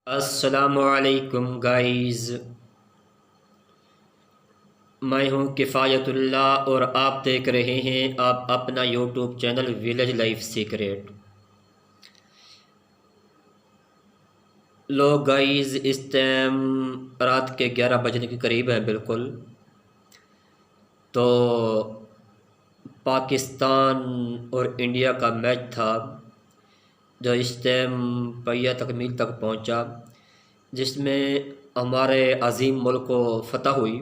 السلام علیکم گائز، میں ہوں کفایت اللہ اور آپ دیکھ رہے ہیں آپ اپنا YouTube channel village life secret. لوگ گائز اس ٹائم رات کے 11 بجنے کے قریب ہے بالکل، تو پاکستان اور انڈیا کا میچ تھا جو اس ٹائم پہیہ تکمیل تک پہنچا، جس میں ہمارے عظیم ملک کو فتح ہوئی۔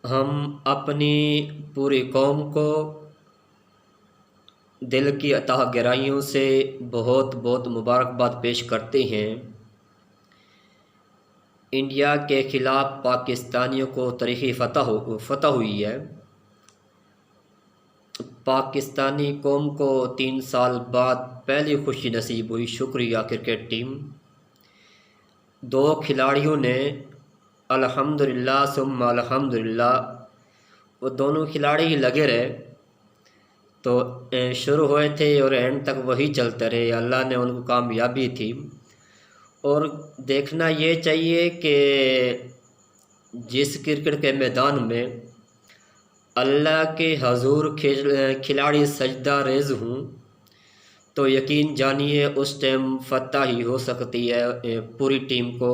ہم اپنی پوری قوم کو دل کی اتحاد گہرائیوں سے بہت بہت مبارکباد پیش کرتے ہیں۔ انڈیا کے خلاف پاکستانیوں کو تاریخی فتح ہوئی ہے۔ پاکستانی قوم کو 3 سال بعد پہلی خوشی نصیب ہوئی۔ شکریہ کرکٹ ٹیم۔ 2 کھلاڑیوں نے الحمدللہ ثم الحمدللہ، وہ دونوں کھلاڑی ہی لگے رہے، تو شروع ہوئے تھے اور اینڈ تک وہی چلتے رہے، اللہ نے ان کو کامیابی تھی۔ اور دیکھنا یہ چاہیے کہ جس کرکٹ کے میدان میں اللہ کے حضور کھلاڑی سجدہ ریز ہوں تو یقین جانیے اس ٹائم فتح ہی ہو سکتی ہے، پوری ٹیم کو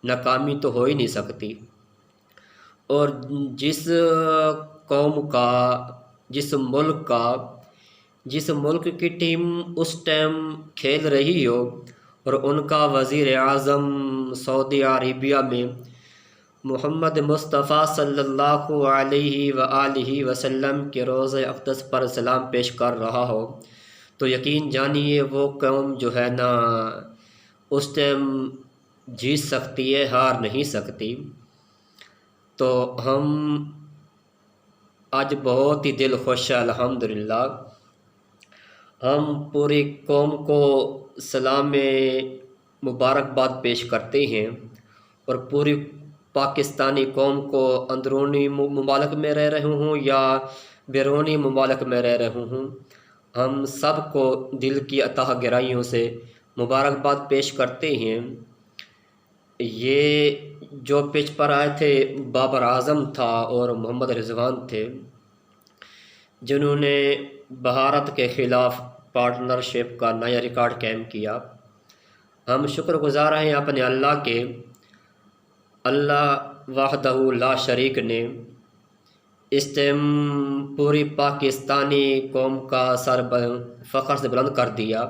ناکامی تو ہو ہی نہیں سکتی۔ اور جس قوم کا، جس ملک کی ٹیم اس ٹائم کھیل رہی ہو اور ان کا وزیر اعظم سعودی عربیہ میں محمد مصطفیٰ صلی اللہ علیہ وآلہ وسلم کے روضہ اقدس پر سلام پیش کر رہا ہو تو یقین جانیے وہ قوم جو ہے نا اس ٹائم جیت سکتی ہے، ہار نہیں سکتی۔ تو ہم آج بہت ہی دل خوش ہے الحمدللہ۔ ہم پوری قوم کو سلام مبارکباد پیش کرتے ہیں اور پوری پاکستانی قوم کو اندرونی ممالک میں رہ رہے ہوں یا بیرونی ممالک میں رہ رہے ہوں، ہم سب کو دل کی اتحاد گہرائیوں سے مبارکباد پیش کرتے ہیں۔ یہ جو پچ پر آئے تھے بابر اعظم تھا اور محمد رضوان تھے، جنہوں نے بھارت کے خلاف پارٹنرشپ کا نیا ریکارڈ قائم کیا۔ ہم شکر گزار ہیں اپنے اللہ کے، اللہ وحدہ لا شریک نے اس ٹائم پوری پاکستانی قوم کا سر فخر سے بلند کر دیا۔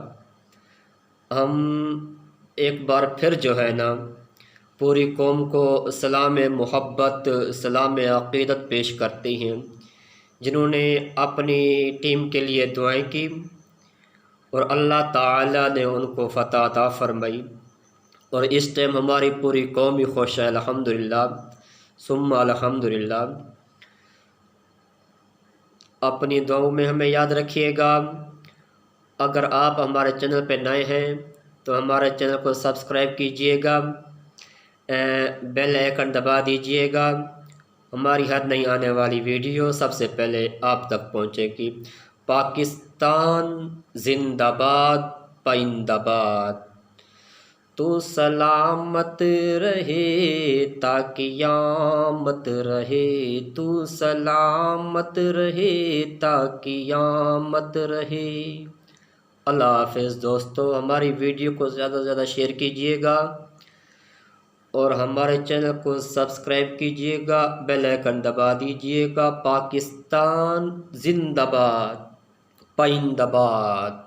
ہم ایک بار پھر جو ہے نا پوری قوم کو سلام محبت، سلام عقیدت پیش کرتے ہیں، جنہوں نے اپنی ٹیم کے لیے دعائیں کی اور اللہ تعالیٰ نے ان کو فتح عطا فرمائی۔ اور اس ٹائم ہماری پوری قوم ہی خوش ہے الحمدللہ ثم الحمدللہ۔ اپنی دعاؤں میں ہمیں یاد رکھیے گا۔ اگر آپ ہمارے چینل پہ نئے ہیں تو ہمارے چینل کو سبسکرائب کیجئے گا، بیل آئیکن دبا دیجئے گا، ہماری ہر نئی آنے والی ویڈیو سب سے پہلے آپ تک پہنچے گی۔ پاکستان زندہ باد، پائندہ باد۔ تو سلامت رہے تا قیامت رہے، تو سلامت رہے تا قیامت رہے۔ اللہ حافظ دوستو۔ ہماری ویڈیو کو زیادہ سے زیادہ شیئر کیجئے گا اور ہمارے چینل کو سبسکرائب کیجئے گا، بیل آئیکن دبا دیجئے گا۔ پاکستان زندہ باد، پائندہ باد۔